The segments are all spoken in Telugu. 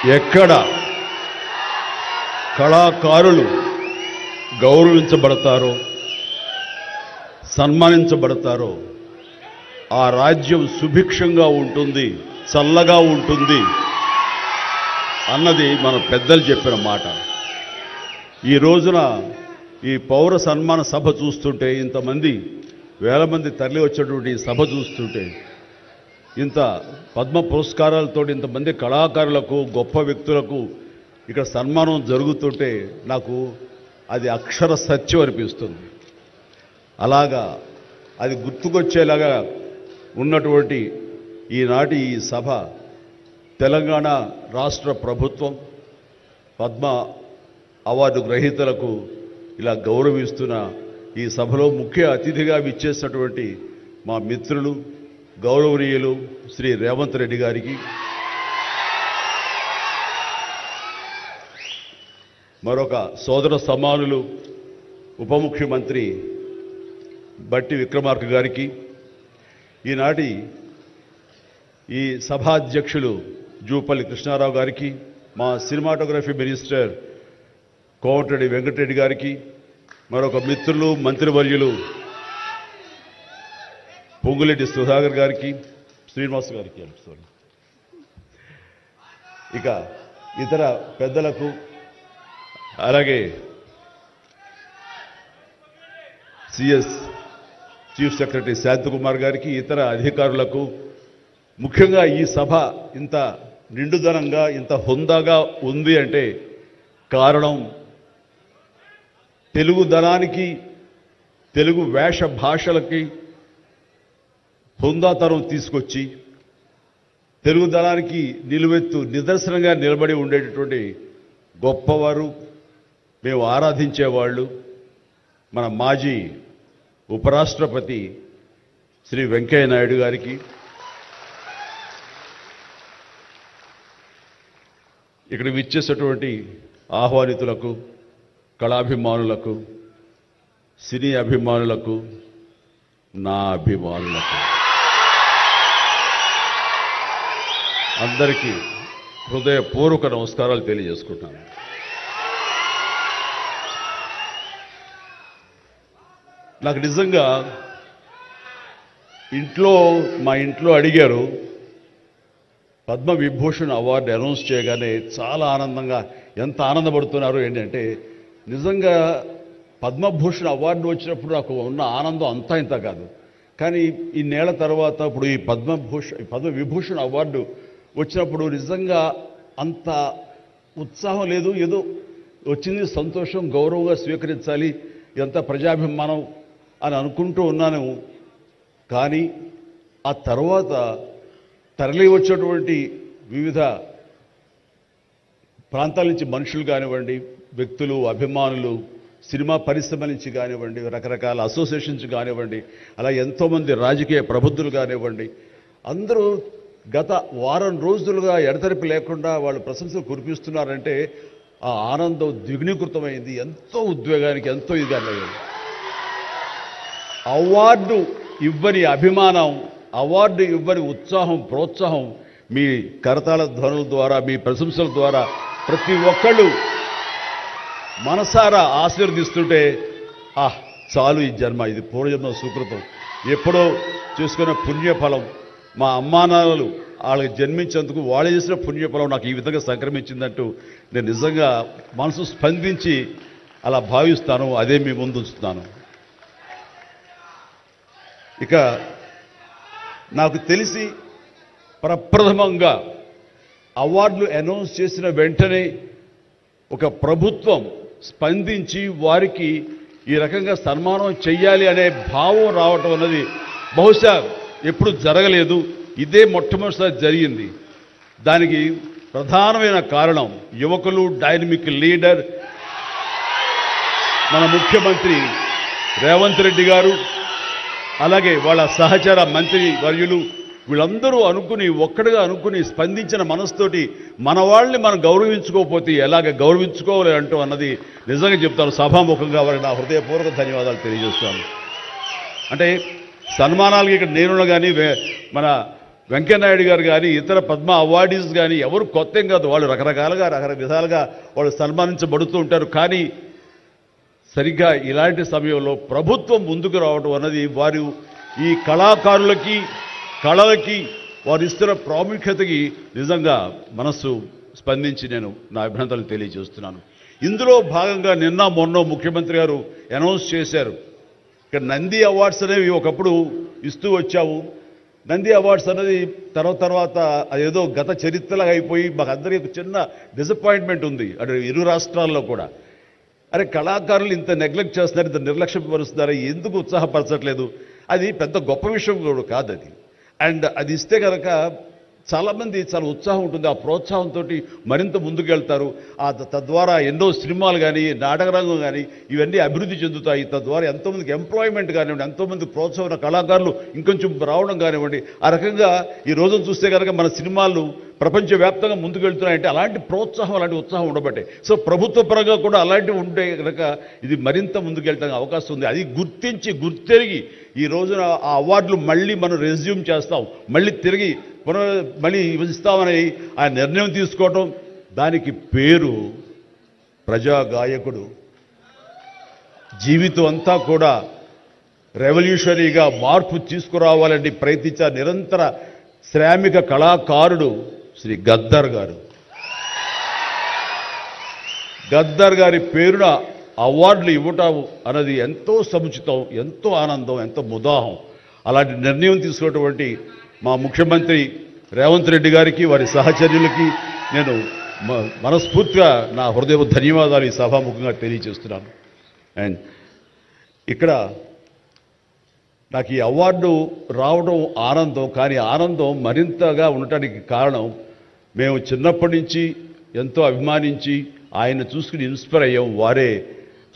ఎక్కడ కళాకారులు గౌరవించబడతారో సన్మానించబడతారో ఆ రాజ్యం సుభిక్షంగా ఉంటుంది, చల్లగా ఉంటుంది అన్నది మన పెద్దలు చెప్పిన మాట. ఈ రోజున ఈ పౌర సన్మాన సభ చూస్తుంటే, ఇంతమంది వేల మంది తరలి వచ్చేటువంటి సభ చూస్తుంటే, ఇంత పద్మ పురస్కారాలతో ఇంతమంది కళాకారులకు గొప్ప వ్యక్తులకు ఇక్కడ సన్మానం జరుగుతుంటే నాకు అది అక్షర సత్యం అనిపిస్తుంది. అలాగా అది గుర్తుకొచ్చేలాగా ఉన్నటువంటి ఈనాటి ఈ సభ తెలంగాణ రాష్ట్ర ప్రభుత్వం పద్మ అవార్డు గ్రహీతలకు ఇలా గౌరవిస్తున్న ఈ సభలో ముఖ్య అతిథిగా విచ్చేసినటువంటి మా మిత్రులు గౌరవనీయులు శ్రీ రేవంత్ రెడ్డి గారికి, మరొక సోదర సమానులు ఉప ముఖ్యమంత్రి బట్టి విక్రమార్క గారికి, ఈనాటి ఈ సభాధ్యక్షులు జూపల్లి కృష్ణారావు గారికి, మా సినిమాటోగ్రఫీ మినిస్టర్ కోమటిరెడ్డి వెంకటరెడ్డి గారికి, మరొక మిత్రులు మంత్రివర్యులు పొంగులేటి సుధాకర్ గారికి, శ్రీనివాస్ గారికి, ఇక ఇతర పెద్దలకు, అలాగే సిఎస్ చీఫ్ సెక్రటరీ శాంతకుమార్ గారికి, ఇతర అధికారులకు, ముఖ్యంగా ఈ సభ ఇంత నిండుదనంగా ఇంత హుందాగా ఉంది అంటే కారణం తెలుగుదనానికి, తెలుగు వేష భాషలకి హుందాతనం తీసుకొచ్చి తెలుగుదనానికి నిలువెత్తు నిదర్శనంగా నిలబడి ఉండేటటువంటి గొప్పవారు, మేము ఆరాధించేవాళ్ళు మన మాజీ ఉపరాష్ట్రపతి శ్రీ వెంకయ్య నాయుడు గారికి, ఇక్కడ విచ్చేసేటువంటి ఆహ్వానితులకు, కళాభిమానులకు, సినీ అభిమానులకు, నా అభిమానులకు అందరికీ హృదయపూర్వక నమస్కారాలు తెలియజేసుకుంటాను. నాకు నిజంగా మా ఇంట్లో అడిగారు, పద్మ విభూషణ్ అవార్డు అనౌన్స్ చేయగానే చాలా ఆనందంగా, ఎంత ఆనందపడుతున్నారు ఏంటంటే, నిజంగా పద్మభూషణ్ అవార్డు వచ్చినప్పుడు నాకు ఉన్న ఆనందం అంతా ఇంత కాదు. కానీ ఇన్నేళ్ల తర్వాత ఇప్పుడు ఈ పద్మ విభూషణ్ అవార్డు వచ్చినప్పుడు నిజంగా అంత ఉత్సాహం లేదు. ఏదో వచ్చింది, సంతోషం, గౌరవంగా స్వీకరించాలి, ఎంత ప్రజాభిమానం అని అనుకుంటూ ఉన్నాను. కానీ ఆ తర్వాత తరలి వచ్చేటువంటి వివిధ ప్రాంతాల నుంచి మనుషులు కానివ్వండి, వ్యక్తులు, అభిమానులు, సినిమా పరిశ్రమ నుంచి కానివ్వండి, రకరకాల అసోసియేషన్స్ కానివ్వండి, అలా ఎంతోమంది రాజకీయ ప్రబుద్ధులు కానివ్వండి, అందరూ గత వారం రోజులుగా ఎడతెరిపి లేకుండా వాళ్ళు ప్రశంసలు కురిపిస్తున్నారంటే ఆ ఆనందం ద్విగుణీకృతమైంది. ఎంతో ఉద్వేగానికి, ఎంతో ఇదిగా అవార్డు ఇవ్వని అభిమానం, అవార్డు ఇవ్వని ఉత్సాహం, ప్రోత్సాహం మీ కరతాళ ధ్వనుల ద్వారా, మీ ప్రశంసల ద్వారా ప్రతి ఒక్కళ్ళు మనసారా ఆశీర్వదిస్తుంటే చాలు, ఈ జన్మ, ఇది పూర్వజన్మ సుకృతం, ఎప్పుడో చేసుకున్న పుణ్యఫలం, మా అమ్మానాన్నలు వాళ్ళకి జన్మించేందుకు వాళ్ళు చేసిన పుణ్యఫలం నాకు ఈ విధంగా సంక్రమించిందంటూ నేను నిజంగా మనసు స్పందించి అలా భావిస్తాను. అదే మీ ముందు ఉంచుతున్నాను. ఇక నాకు తెలిసి ప్రప్రథమంగా అవార్డులు అనౌన్స్ చేసిన వెంటనే ఒక ప్రభుత్వం స్పందించి వారికి ఈ రకంగా సన్మానం చెయ్యాలి అనే భావం రావటం అన్నది బహుశా ఎప్పుడు జరగలేదు. ఇదే మొట్టమొదటిసారి జరిగింది. దానికి ప్రధానమైన కారణం యువకులు, డైనమిక్ లీడర్ మన ముఖ్యమంత్రి రేవంత్ రెడ్డి గారు, అలాగే వాళ్ళ సహచర మంత్రి వర్యులు, వీళ్ళందరూ ఒక్కడిగా అనుకుని స్పందించిన మనసుతోటి మన వాళ్ళని మనం గౌరవించుకోకపోతే ఎలాగ గౌరవించుకోవాలి అంటూ అన్నది నిజంగా చెప్తాను. సభాముఖంగా వారికి నా హృదయపూర్వక ధన్యవాదాలు తెలియజేస్తాను. అంటే సన్మానాలకి ఇక్కడ నేనున్నా కానీ మన వెంకయ్యనాయుడు గారు కానీ ఇతర పద్మ అవార్డీస్ కానీ ఎవరు కొత్త ఏం కాదు, వాళ్ళు రకరకాలుగా విధాలుగా వాళ్ళు సన్మానించబడుతూ ఉంటారు. కానీ సరిగ్గా ఇలాంటి సమయంలో ప్రభుత్వం ముందుకు రావడం అన్నది వారు ఈ కళాకారులకి కళలకి వారు ఇస్తున్న ప్రాముఖ్యతకి నిజంగా మనస్సు స్పందించి నేను నా అభినందనలు తెలియజేస్తున్నాను. ఇందులో భాగంగా నిన్న మొన్న ముఖ్యమంత్రి గారు అనౌన్స్ చేశారు, ఇక్కడ నంది అవార్డ్స్ అనేవి ఒకప్పుడు ఇస్తూ వచ్చాము. నంది అవార్డ్స్ అనేది తర్వాత అదేదో గత చరిత్రలాగా అయిపోయి మాకు అందరికీ చిన్న డిసప్పాయింట్మెంట్ ఉంది అటు ఇరు రాష్ట్రాల్లో కూడా. అరే కళాకారులు ఇంత నెగ్లెక్ట్ చేస్తున్నారు, ఇంత నిర్లక్ష్యపరుస్తున్నారు, ఎందుకు ఉత్సాహపరచట్లేదు? అది పెద్ద గొప్ప విషయం కూడా కాదు అది. అండ్ అది ఇస్తే కనుక చాలామంది చాలా ఉత్సాహం ఉంటుంది, ఆ ప్రోత్సాహంతో మరింత ముందుకెళ్తారు. తద్వారా ఎన్నో సినిమాలు కానీ నాటకరంగం కానీ ఇవన్నీ అభివృద్ధి చెందుతాయి. తద్వారా ఎంతోమందికి ఎంప్లాయ్మెంట్ కానివ్వండి, ఎంతోమంది ప్రోత్సాహం కళాకారులు ఇంకొంచెం రావడం కానివ్వండి. ఆ రకంగా ఈ రోజున చూస్తే కనుక మన సినిమాలు ప్రపంచవ్యాప్తంగా ముందుకెళ్తున్నాయంటే అలాంటి ప్రోత్సాహం అలాంటి ఉత్సాహం ఉండబట్టే. సో ప్రభుత్వ పరంగా కూడా అలాంటివి ఉంటే కనుక ఇది మరింత ముందుకెళ్ళడానికి అవకాశం ఉంది. అది గుర్తెరిగి ఈ రోజున ఆ అవార్డులు మళ్ళీ మనం రెజ్యూమ్ చేస్తాం, మళ్ళీ తిరిగి మళ్ళీ ఇస్తామని ఆ నిర్ణయం తీసుకోవటం, దానికి పేరు ప్రజాగాయకుడు. జీవితం అంతా కూడా రెవల్యూషనరీగా మార్పు తీసుకురావాలని ప్రయత్నించే నిరంతర శ్రామిక కళాకారుడు శ్రీ గద్దర్ గారు. గద్దర్ గారి పేరున అవార్డులు ఇవ్వటం అన్నది ఎంతో సముచితం, ఎంతో ఆనందం, ఎంతో ముదాహం. అలాంటి నిర్ణయం తీసుకున్నటువంటి మా ముఖ్యమంత్రి రేవంత్ రెడ్డి గారికి వారి సహచర్యులకి నేను మనస్ఫూర్తిగా నా హృదయ ధన్యవాదాలు ఈ సభాముఖంగా తెలియజేస్తున్నాను. అండ్ ఇక్కడ నాకు ఈ అవార్డు రావడం ఆనందం, కానీ ఆనందం మరింతగా ఉండటానికి కారణం మేము చిన్నప్పటి నుంచి ఎంతో అభిమానించి ఆయన చూసుకుని ఇన్స్పైర్ అయ్యాం. వారే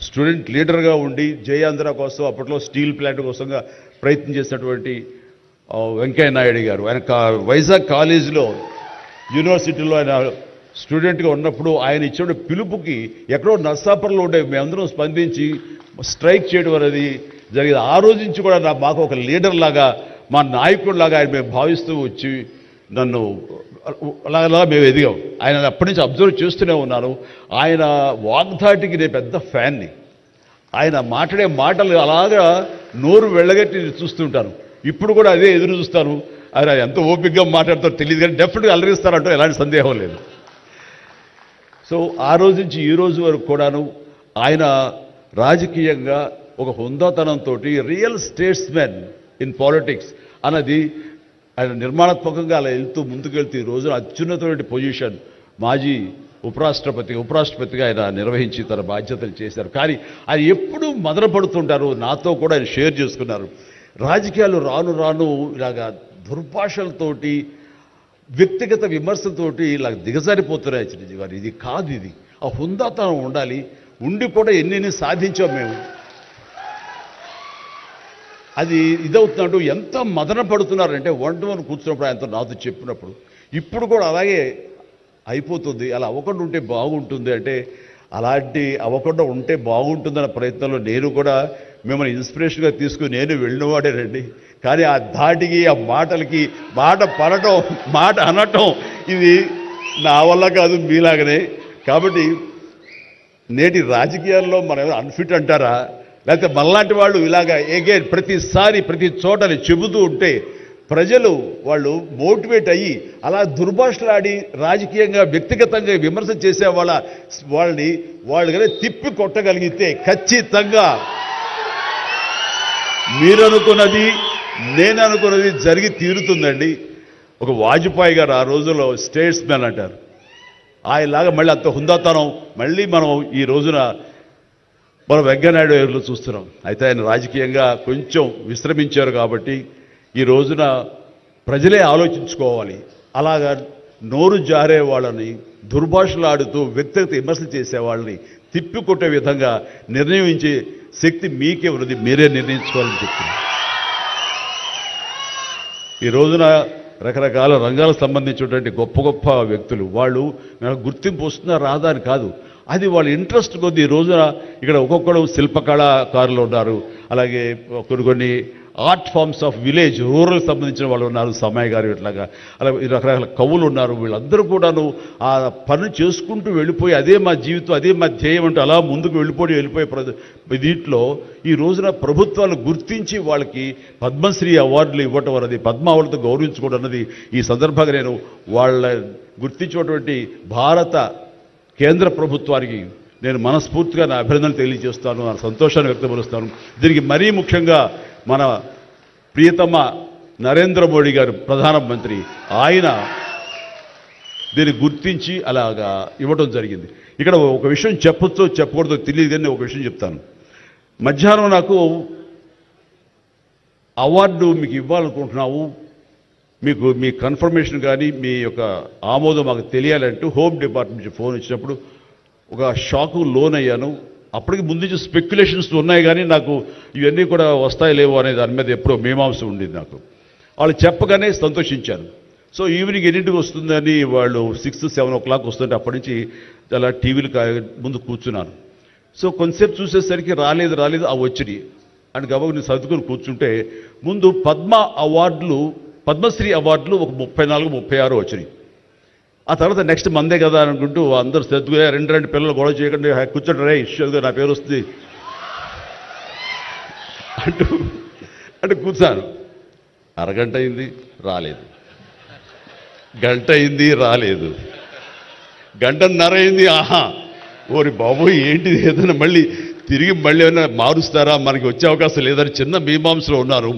స్టూడెంట్ లీడర్గా ఉండి జయాంధ్ర కోసం అప్పట్లో స్టీల్ ప్లాంట్ కోసంగా ప్రయత్నం చేసినటువంటి వెంకయ్యనాయుడు గారు. ఆయన వైజాగ్ కాలేజీలో యూనివర్సిటీలో ఆయన స్టూడెంట్గా ఉన్నప్పుడు ఆయన ఇచ్చిన పిలుపుకి ఎక్కడో నర్సాపురంలో ఉండే మేమందరం స్పందించి స్ట్రైక్ చేయడం అనేది జరిగింది. ఆ రోజు నుంచి కూడా మాకు ఒక లీడర్ లాగా, మా నాయకుడిలాగా ఆయన మేము భావిస్తూ వచ్చి నన్ను అలాగా మేము ఎదిగాం. ఆయన అప్పటి నుంచి అబ్జర్వ్ చేస్తూనే ఉన్నాను. ఆయన వాగ్ధాటికి నేను పెద్ద ఫ్యాన్ని. ఆయన మాట్లాడే మాటలు అలాగా నోరు వెళ్ళగట్టి చూస్తుంటాను. ఇప్పుడు కూడా అదే ఎదురు చూస్తాను. ఆయన ఎంత ఓపికగా మాట్లాడతారో తెలియదు, కానీ డెఫినెట్గా అలరిస్తారంటూ ఎలాంటి సందేహం లేదు. సో ఆ రోజు నుంచి ఈ రోజు వరకు కూడాను ఆయన రాజకీయంగా ఒక హుందాతనంతో రియల్ స్టేట్స్మెన్ ఇన్ పాలిటిక్స్ అన్నది ఆయన నిర్మాణాత్మకంగా అలా ముందుకెళ్తూ ఈ రోజున అత్యున్నతమైన పొజిషన్ మాజీ ఉపరాష్ట్రపతిగా ఆయన నిర్వహించి తన బాధ్యతలు చేశారు. కానీ ఆయన ఎప్పుడూ మదన పడుతుంటారు. నాతో కూడా ఆయన షేర్ చేసుకున్నారు. రాజకీయాలు రాను ఇలాగా దుర్భాషలతోటి వ్యక్తిగత విమర్శలతోటి ఇలా దిగజారిపోతున్నాయి చిరంజీవి గారు. ఇది కాదు, ఇది ఆ హుందాతనం ఉండాలి. ఉండి కూడా ఎన్ని సాధించాం మేము. అది ఇదవుతున్నట్టు ఎంత మదన పడుతున్నారంటే వన్ కూర్చున్నప్పుడు ఆయనతో నాతో చెప్పినప్పుడు ఇప్పుడు కూడా అలాగే అయిపోతుంది. అలా అవ్వకుండా ఉంటే బాగుంటుంది అంటే అలాంటి అవ్వకుండా ఉంటే బాగుంటుందన్న ప్రయత్నంలో నేను కూడా మిమ్మల్ని ఇన్స్పిరేషన్గా తీసుకుని నేను వెళ్ళినవాడేనండి. కానీ ఆ ధాటికి ఆ మాటలకి మాట పడటం మాట అనటం ఇది నా వల్ల కాదు, మీలాగనే. కాబట్టి నేటి రాజకీయాల్లో మనం అన్ఫిట్ అంటారా, లేకపోతే మనలాంటి వాళ్ళు ఇలాగా ఎగైన్ ప్రతిసారి ప్రతి చోటని చెబుతూ ఉంటే ప్రజలు వాళ్ళు మోటివేట్ అయ్యి అలా దుర్భాషలాడి రాజకీయంగా వ్యక్తిగతంగా విమర్శ చేసే వాళ్ళని కానీ తిప్పి కొట్టగలిగితే ఖచ్చితంగా మీరనుకున్నది నేను అనుకున్నది జరిగి తీరుతుందండి. ఒక వాజ్పేయి గారు ఆ రోజుల్లో స్టేట్స్మెన్ అంటారు. ఆయనలాగా మళ్ళీ అంత హుందాతనం మళ్ళీ మనం ఈ రోజున మనం వెంకయ్యనాయుడు గారిలో చూస్తున్నాం. అయితే ఆయన రాజకీయంగా కొంచెం విశ్రమించారు కాబట్టి ఈ రోజున ప్రజలే ఆలోచించుకోవాలి. అలాగా నోరు జారే వాళ్ళని దుర్భాషలాడుతూ వ్యక్తిగత విమర్శలు చేసేవాళ్ళని తిప్పికొట్టే విధంగా నిర్ణయించే శక్తి మీకే ఉన్నది, మీరే నిర్ణయించుకోవాలని చెప్తున్నారు. ఈ రోజున రకరకాల రంగాలకు సంబంధించినటువంటి గొప్ప గొప్ప వ్యక్తులు వాళ్ళు నాకు గుర్తింపు వస్తుందా రాదా అని కాదు, అది వాళ్ళ ఇంట్రెస్ట్ కొద్ది. ఈ రోజున ఇక్కడ ఒక్కొక్కరు శిల్పకళాకారులు ఉన్నారు, అలాగే కొన్ని art forms of village rural సంబంధించిన వాళ్ళు ఉన్నారు, సమయ గారు ఇట్లాగా అలా రకరకాల కవులు ఉన్నారు. వీళ్ళందరూ కూడాను ఆ పని చేసుకుంటూ వెళ్ళిపోయి అదే మా జీవితం, అదే మా ధ్యేయం అంటూ అలా ముందుకు వెళ్ళిపోయే దీంట్లో ఈ రోజున ప్రభుత్వాలు గుర్తించి వాళ్ళకి పద్మశ్రీ అవార్డులు ఇవ్వటం అన్నది, పద్మ అవార్డుతో గౌరవించుకోవడం అన్నది ఈ సందర్భంగా నేను వాళ్ళ గుర్తించినటువంటి భారత కేంద్ర ప్రభుత్వానికి నేను మనస్ఫూర్తిగా నా అభినందనలు తెలియజేస్తాను, నా సంతోషాన్ని వ్యక్తపరుస్తాను. దీనికి మరీ ముఖ్యంగా మన ప్రియతమ నరేంద్ర మోడీ గారు ప్రధానమంత్రి, ఆయన దీన్ని గుర్తించి అలాగా ఇవ్వడం జరిగింది. ఇక్కడ ఒక విషయం చెప్పొచ్చో చెప్పకూడదో తెలియదు కానీ ఒక విషయం చెప్తాను. మధ్యాహ్నం నాకు అవార్డు మీకు ఇవ్వాలనుకుంటున్నాము, మీకు మీ కన్ఫర్మేషన్ కానీ మీ యొక్క ఆమోదం మాకు తెలియాలంటూ హోమ్ డిపార్ట్మెంట్ నుంచి ఫోన్ ఇచ్చినప్పుడు ఒక షాకు లోన్ అయ్యాను. అప్పటికి ముందు నుంచి స్పెక్యులేషన్స్ ఉన్నాయి కానీ నాకు ఇవన్నీ కూడా వస్తాయి లేవో అనే దాని మీద ఎప్పుడో మీమాంస ఉండేది నాకు. వాళ్ళు చెప్పగానే సంతోషించాను. సో ఈవినింగ్ ఎన్నింటికి వస్తుందని వాళ్ళు 6-7 o'clock వస్తుంటే అప్పటి నుంచి అలా టీవీలు ముందు కూర్చున్నాను. సో కొంతసేపు చూసేసరికి రాలేదు ఆ వచ్చినాయి అని గబగ నేను సర్దుకొని కూర్చుంటే ముందు పద్మశ్రీ అవార్డులు ఒక 34-36 వచ్చినాయి. ఆ తర్వాత నెక్స్ట్ మందే కదా అనుకుంటూ అందరూ సర్దుగా రెండు పిల్లలు గొడవ చేయకుండా కూర్చోండి రే ఇష్యూగా నా పేరు వస్తుంది అంటూ కూర్చాను. అరగంట అయింది రాలేదు, గంట అయింది రాలేదు, గంటన్నర అయింది. ఓరి బాబు ఏంటిది, ఏదైనా తిరిగి ఏమైనా మారుస్తారా, మనకి వచ్చే అవకాశం లేదని చిన్న మీమాంసలో ఉన్నారు.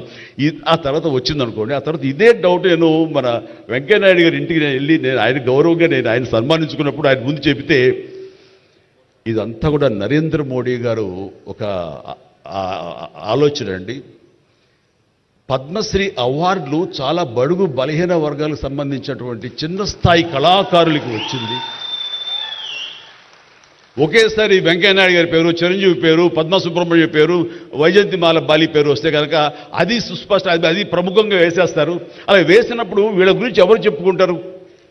ఆ తర్వాత వచ్చిందనుకోండి. ఆ తర్వాత ఇదే డౌట్ నేను మన వెంకయ్యనాయుడు గారి ఇంటికి వెళ్ళి నేను ఆయన గౌరవంగా ఆయన సన్మానించుకున్నప్పుడు ఆయన ముందు చెబితే ఇదంతా కూడా నరేంద్ర మోడీ గారు ఒక ఆలోచన అండి. పద్మశ్రీ అవార్డులు చాలా బడుగు బలహీన వర్గాలకు సంబంధించినటువంటి చిన్న స్థాయి కళాకారులకు వచ్చింది. ఒకేసారి వెంకయ్యనాయుడు గారి పేరు, చిరంజీవి పేరు, పద్మ సుబ్రహ్మణ్యం పేరు, వైజయంతిమాల బాలి పేరు వస్తే కనుక అది సుస్పష్ట, అది ప్రముఖంగా వేసేస్తారు. అలా వేసినప్పుడు వీళ్ళ గురించి ఎవరు చెప్పుకుంటారు?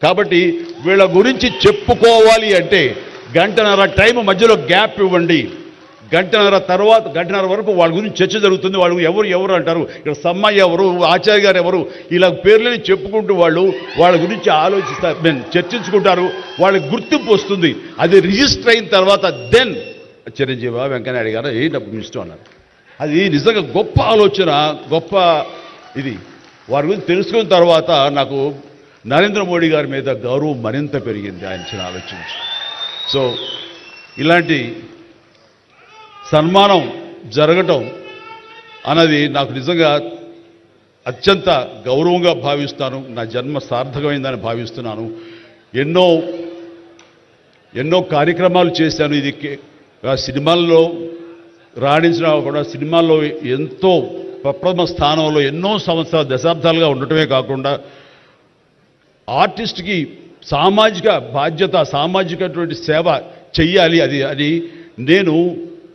కాబట్టి వీళ్ళ గురించి చెప్పుకోవాలి అంటే గంటన్నర టైం మధ్యలో గ్యాప్ ఇవ్వండి. గంటన్నర వరకు వాళ్ళ గురించి చర్చ జరుగుతుంది. వాళ్ళు ఎవరు అంటారు, ఇక్కడ సమ్మయ్య ఎవరు, ఆచార్య గారు ఎవరు, ఇలా పేర్లని చెప్పుకుంటూ వాళ్ళ గురించి ఆలోచిస్తారు, చర్చించుకుంటారు. వాళ్ళకి గుర్తింపు వస్తుంది. అది రిజిస్టర్ అయిన తర్వాత దెన్ చిరంజీవి వెంకయ్యనాయుడు గారు డబ్బు ఇష్టం అన్నారు. అది నిజంగా గొప్ప ఆలోచన, గొప్ప ఇది. వారి గురించి తెలుసుకున్న తర్వాత నాకు నరేంద్ర మోడీ గారి మీద గౌరవం మరింత పెరిగింది ఆయన చిన్న ఆలోచించి. సో ఇలాంటి సన్మానం జరగటం అన్నది నాకు నిజంగా అత్యంత గౌరవంగా భావిస్తాను. నా జన్మ సార్థకమైందని భావిస్తున్నాను. ఎన్నో కార్యక్రమాలు చేశాను. ఇది సినిమాల్లో రాణించిన కూడా సినిమాల్లో ఎంతో ప్రప్రథమ స్థానంలో ఎన్నో సంవత్సరాలు దశాబ్దాలుగా ఉండటమే కాకుండా ఆర్టిస్ట్కి సామాజిక బాధ్యత, సామాజికటువంటి సేవ చెయ్యాలి. అది నేను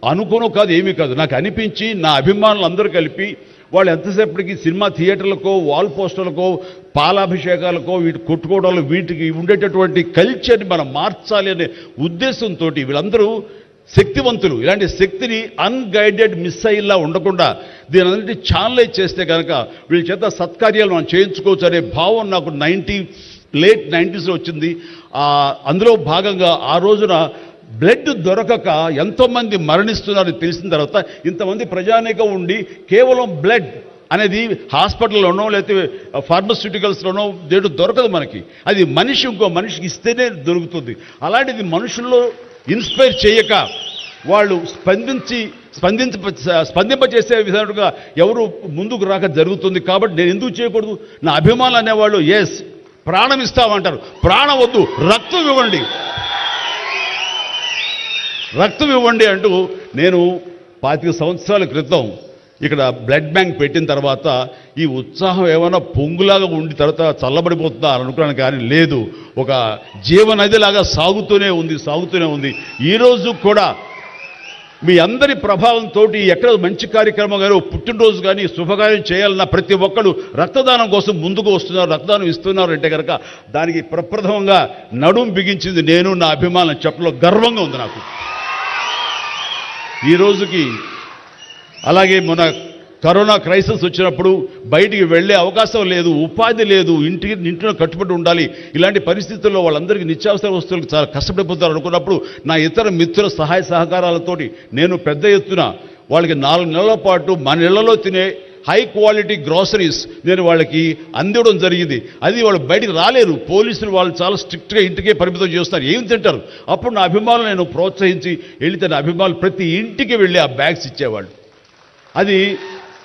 అనుకోను కాదు, ఏమీ కాదు, నాకు అనిపించి నా అభిమానులు అందరూ కలిపి వాళ్ళు ఎంతసేపటికి సినిమా థియేటర్లకో వాల్ పోస్టర్లకో పాలాభిషేకాలకో వీటి కొట్టుకోవడాలు వీటికి ఉండేటటువంటి కల్చర్ని మనం మార్చాలి అనే ఉద్దేశంతో వీళ్ళందరూ శక్తివంతులు. ఇలాంటి శక్తిని అన్గైడెడ్ మిస్సైల్లా ఉండకుండా దీని అన్నింటి ఛానలైజ్ చేస్తే కనుక వీళ్ళ చేత సత్కార్యాలు మనం చేయించుకోవచ్చు అనే భావం నాకు లేట్ 90s వచ్చింది. అందులో భాగంగా ఆ రోజున బ్లడ్ దొరకక ఎంతోమంది మరణిస్తున్నారని తెలిసిన తర్వాత ఇంతమంది ప్రజానీకం ఉండి కేవలం బ్లడ్ అనేది హాస్పిటల్లోనో లేకపోతే ఫార్మస్యూటికల్స్లోనో దేడు దొరకదు మనకి. అది మనిషి ఇంకో మనిషికి ఇస్తేనే దొరుకుతుంది. అలాంటిది మనుషుల్లో ఇన్స్పైర్ చేయక వాళ్ళు స్పందింపచేసే విధంగా ఎవరు ముందుకు రాక జరుగుతుంది. కాబట్టి నేను ఎందుకు చేయకూడదు? నా అభిమానులు అనేవాళ్ళు ఎస్ ప్రాణం ఇస్తామంటారు. ప్రాణం వద్దు, రక్తం ఇవ్వండి, రక్తం ఇవ్వండి అంటూ నేను 25 సంవత్సరాల క్రితం ఇక్కడ బ్లడ్ బ్యాంక్ పెట్టిన తర్వాత ఈ ఉత్సాహం ఏమైనా పొంగులాగా ఉండి తర్వాత చల్లబడిపోతుందా అని అనుకున్నాను. కానీ లేదు, ఒక జీవనదిలాగా సాగుతూనే ఉంది. ఈరోజు కూడా మీ అందరి ప్రభావంతో ఎక్కడ మంచి కార్యక్రమం కానీ పుట్టినరోజు కానీ శుభకార్యం చేయాలన్న ప్రతి ఒక్కరు రక్తదానం కోసం ముందుకు వస్తున్నారు, రక్తదానం ఇస్తున్నారు అంటే కనుక దానికి ప్రప్రథమంగా నడుం బిగించింది నేను, నా అభిమానం చెప్పలో గర్వంగా ఉంది నాకు ఈ రోజుకి. అలాగే మన కరోనా క్రైసిస్ వచ్చినప్పుడు బయటికి వెళ్ళే అవకాశం లేదు, ఉపాధి లేదు, ఇంట్లో కట్టుబడి ఉండాలి. ఇలాంటి పరిస్థితుల్లో వాళ్ళందరికీ నిత్యావసర వస్తువులకు చాలా కష్టపడిపోతారు అనుకున్నప్పుడు నా ఇతర మిత్రుల సహాయ సహకారాలతోటి నేను పెద్ద ఎత్తున వాళ్ళకి 4 నెలల పాటు మన ఇళ్లలో తినే హై క్వాలిటీ గ్రాసరీస్ నేను వాళ్ళకి అందివ్వడం జరిగింది. అది వాళ్ళు బయటికి రాలేరు, పోలీసులు వాళ్ళు చాలా స్ట్రిక్ట్గా ఇంటికే పరిమితం చేస్తారు, ఏం తింటారు. అప్పుడు నా అభిమానులు నేను ప్రోత్సహించి వెళితే నా అభిమానులు ప్రతి ఇంటికి వెళ్ళి ఆ బ్యాగ్స్ ఇచ్చేవాళ్ళు. అది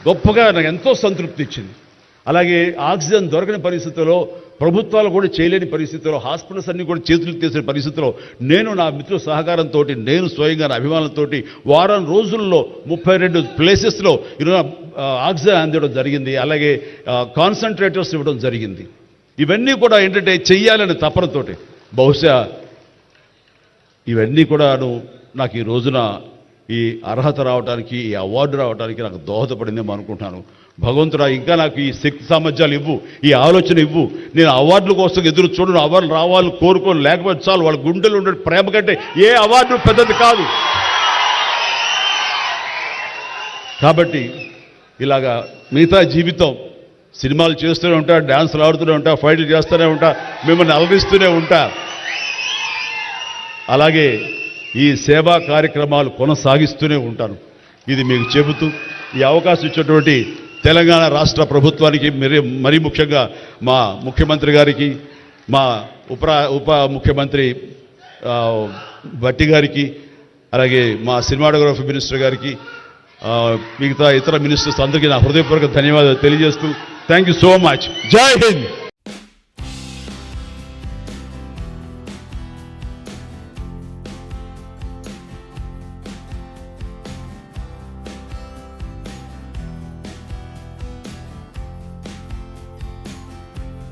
గొప్పగా నాకు ఎంతో సంతృప్తి ఇచ్చింది. అలాగే ఆక్సిజన్ దొరకని పరిస్థితుల్లో, ప్రభుత్వాలు కూడా చేయలేని పరిస్థితుల్లో, హాస్పిటల్స్ అన్ని కూడా చేతులు తీసిన పరిస్థితుల్లో నేను నా మిత్రుల సహకారంతో నేను స్వయంగా నా అభిమానులతో వారం రోజుల్లో 32 ప్లేసెస్లో ఈరోజు ఆక్సిజన్ అందివ్వడం జరిగింది. అలాగే కాన్సన్ట్రేటర్స్ ఇవ్వడం జరిగింది. ఇవన్నీ కూడా ఏంటంటే చెయ్యాలనే తపనతోటి, బహుశా ఇవన్నీ కూడాను నాకు ఈ రోజున ఈ అర్హత రావడానికి, ఈ అవార్డు రావడానికి నాకు దోహదపడిందేమో అనుకుంటున్నాను. భగవంతుడా ఇంకా నాకు ఈ శక్తి సామర్థ్యాలు ఇవ్వు, ఈ ఆలోచన ఇవ్వు. నేను అవార్డుల కోసం ఎదురు చూడను, అవార్డులు రావాలని కోరుకోను. లేకపోతే చాలు, వాళ్ళ గుండెలు ఉండే ప్రేమ కంటే ఏ అవార్డు పెద్దది కాదు. కాబట్టి ఇలాగా మిగతా జీవితం సినిమాలు చేస్తూనే ఉంటా, డ్యాన్సులు ఆడుతూనే ఉంటా, ఫైట్లు చేస్తూనే ఉంటా, మిమ్మల్ని అలరిస్తూనే ఉంటా. అలాగే ఈ సేవా కార్యక్రమాలు కొనసాగిస్తూనే ఉంటాను. ఇది మీకు చెబుతూ ఈ అవకాశం ఇచ్చినటువంటి తెలంగాణ రాష్ట్ర ప్రభుత్వానికి, మరీ ముఖ్యంగా మా ముఖ్యమంత్రి గారికి, మా ఉప ముఖ్యమంత్రి భట్టి గారికి, అలాగే మా సినిమాటోగ్రఫీ మినిస్టర్ గారికి, మిగతా ఇతర మినిస్టర్స్ అందరికీ నా హృదయపూర్వక ధన్యవాదాలు తెలియజేస్తూ థ్యాంక్ యూ సో మచ్. జై హింద్.